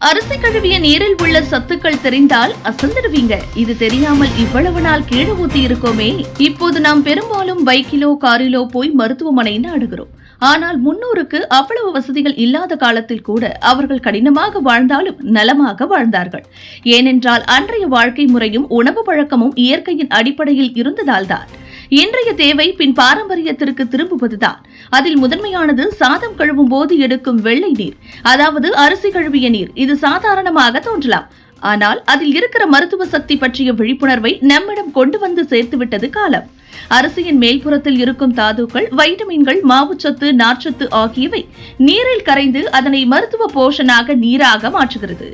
அரிசி கழுவிய நீரில் உள்ள சத்துக்கள் தெரிந்தால் அசந்திடுவீங்க. இது தெரியாமல் இவ்வளவு நாள் கீழே ஊத்தி இருக்கோமே. இப்போது நாம் பெரும்பாலும் பைக்கிலோ காரிலோ போய் மருத்துவமனை நாடுகிறோம். ஆனால் முன்னோருக்கு அவ்வளவு வசதிகள் இல்லாத காலத்தில் கூட அவர்கள் கடினமாக வாழ்ந்தாலும் நலமாக வாழ்ந்தார்கள். ஏனென்றால் அன்றைய வாழ்க்கை முறையும் உணவு பழக்கமும் இயற்கையின் அடிப்படையில் இருந்ததால்தான். இன்றைய தேவை பின் பாரம்பரியத்திற்கு திரும்புவதுதான். அதில் முதன்மையானது சாதம் கழுவும் போது எடுக்கும் வெள்ளை நீர், அதாவது அரிசி கழுவிய நீர். இது சாதாரணமாக தோன்றலாம், ஆனால் அதில் இருக்கிற மருத்துவ சக்தி பற்றிய விழிப்புணர்வை நம்மிடம் கொண்டு வந்து சேர்த்துவிட்டது காலம். அரிசியின் மேல்புறத்தில் இருக்கும் தாதுக்கள், வைட்டமின்கள், மாவுச்சத்து, நார்ச்சத்து ஆகியவை நீரில் கரைந்து அதனை மருத்துவ போஷனாக நீராக மாற்றுகிறது.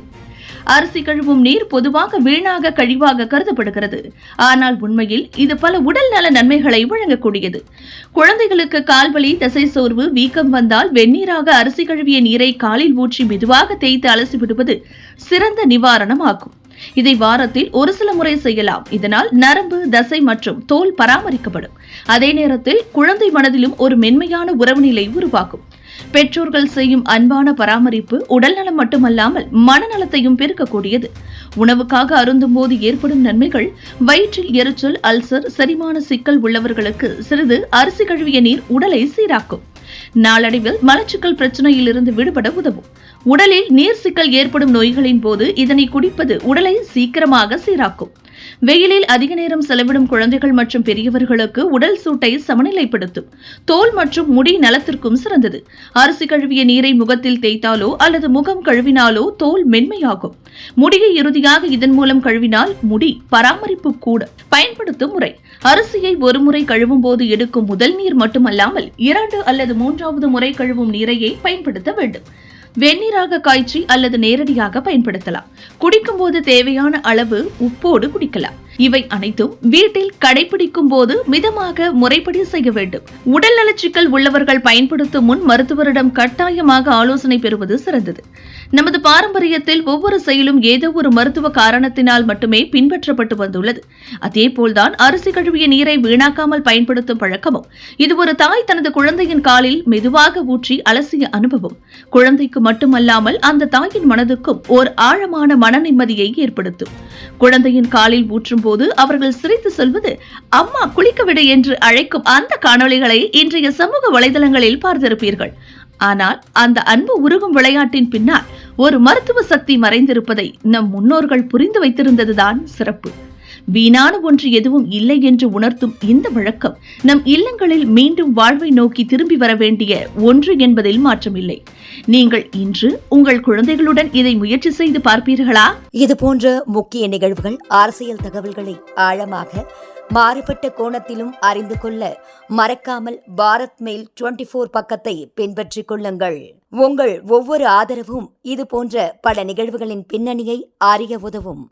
அரிசி கழுவும் நீர் பொதுவாக வீணாக கழிவாக கருதப்படுகிறது. ஆனால் உண்மையில் இது பல உடல் நல நன்மைகளை வழங்கக்கூடியது. குழந்தைகளுக்கு கால்வலி, தசை சோர்வு, வீக்கம் வந்தால் வெந்நீராக அரிசி கழுவிய நீரை காலில் ஊற்றி மெதுவாக தேய்த்து அலசி விடுவது சிறந்த நிவாரணம் ஆகும். இதை வாரத்தில் ஒரு சில முறை செய்யலாம். இதனால் நரம்பு, தசை மற்றும் தோல் பராமரிக்கப்படும். அதே நேரத்தில் குழந்தை மனதிலும் ஒரு மென்மையான உறவுநிலை உருவாகும். பெற்றோர்கள் செய்யும் அன்பான பராமரிப்பு உடல்நலம் மட்டுமல்லாமல் மனநலத்தையும் பெருக்கக்கூடியது. உணவுக்காக அருந்தும் போது ஏற்படும் நன்மைகள்: வயிற்றில் எரிச்சல், அல்சர், செரிமான சிக்கல் உள்ளவர்களுக்கு சிறிது அரிசி கழுவிய நீர் உடலை சீராக்கும். நாளடைவில் மலச்சிக்கல் பிரச்சனையில் இருந்து விடுபட உதவும். உடலில் நீர் சிக்கல் ஏற்படும் நோய்களின் போது இதனை குடிப்பது உடலை சீக்கிரமாக சீராக்கும். வெயிலில் அதிக நேரம் செலவிடும் குழந்தைகள் மற்றும் பெரியவர்களுக்கு உடல் சூட்டை சமநிலைப்படுத்தும். தோல் மற்றும் முடி நலத்திற்கும் சிறந்தது. அரிசி கழுவிய நீரை முகத்தில் தேய்த்தாலோ அல்லது முகம் கழுவினாலோ தோல் மென்மையாகும். முடியை இறுதியாக இதன் மூலம் கழுவினால் முடி பராமரிப்பு கூட. பயன்படுத்தும் முறை: அரிசியை ஒரு முறை கழுவும் போது எடுக்கும் முதல் நீர் மட்டுமல்லாமல் 2 அல்லது 3வது முறை கழுவும் நீரையே பயன்படுத்த வேண்டும். வெந்நீராக காய்ச்சி அல்லது நேரடியாக பயன்படுத்தலாம். குடிக்கும் போது தேவையான அளவு உப்போடு குடிக்கலாம். இவை அனைத்தும் வீட்டில் கடைபிடிக்கும் போது மிதமாக முறைப்படி செய்ய வேண்டும். உடல் நலச்சிக்கல் உள்ளவர்கள் பயன்படுத்தும் முன் மருத்துவரிடம் கட்டாயமாக ஆலோசனை பெறுவது சிறந்தது. நமது பாரம்பரியத்தில் ஒவ்வொரு செயலும் ஏதோ ஒரு மருத்துவ காரணத்தினால் மட்டுமே பின்பற்றப்பட்டு வந்துள்ளது. அதேபோல்தான் அரிசி கழுவிய நீரை வீணாக்காமல் பயன்படுத்தும் பழக்கமும். இது ஒரு தாய் தனது குழந்தையின் காலில் மெதுவாக ஊற்றி அலசிய அனுபவம் குழந்தைக்கு மட்டுமல்லாமல் அந்த தாயின் மனதுக்கும் ஓர் ஆழமான மன நிம்மதியை ஏற்படுத்தும். குழந்தையின் காலில் ஊற்றும் போது அவர்கள் சிரித்து சொல்வது "அம்மா குளிக்கவிடு" என்று அழைக்கும் அந்த காணொளிகளை இன்றைய சமூக வலைதளங்களில் பார்த்திருப்பீர்கள். ஆனால் அந்த அன்பு உருகும் விளையாட்டின் பின்னால் ஒரு மருத்துவ சக்தி மறைந்திருப்பதை நம் முன்னோர்கள் புரிந்து வைத்திருந்ததுதான் சிறப்பு. வீணான ஒன்று எதுவும் இல்லை என்று உணர்த்தும் இந்த வழக்கம் நம் இல்லங்களில் மீண்டும் வாழ்வை நோக்கி திரும்பி வர வேண்டிய ஒன்று என்பதில் மாற்றமில்லை. நீங்கள் இன்று உங்கள் குழந்தைகளுடன் இதை முயற்சி செய்து பார்ப்பீர்களா? இது போன்ற முக்கிய நிகழ்வுகள், அரசியல் தகவல்களை ஆழமாக மாறுபட்ட கோணத்திலும் அறிந்து கொள்ள மறக்காமல் பாரத் மெயில் 24 பக்கத்தை பின்பற்றிக் கொள்ளுங்கள். உங்கள் ஒவ்வொரு ஆதரவும் இது போன்ற பல நிகழ்வுகளின் பின்னணியை அறிய உதவும்.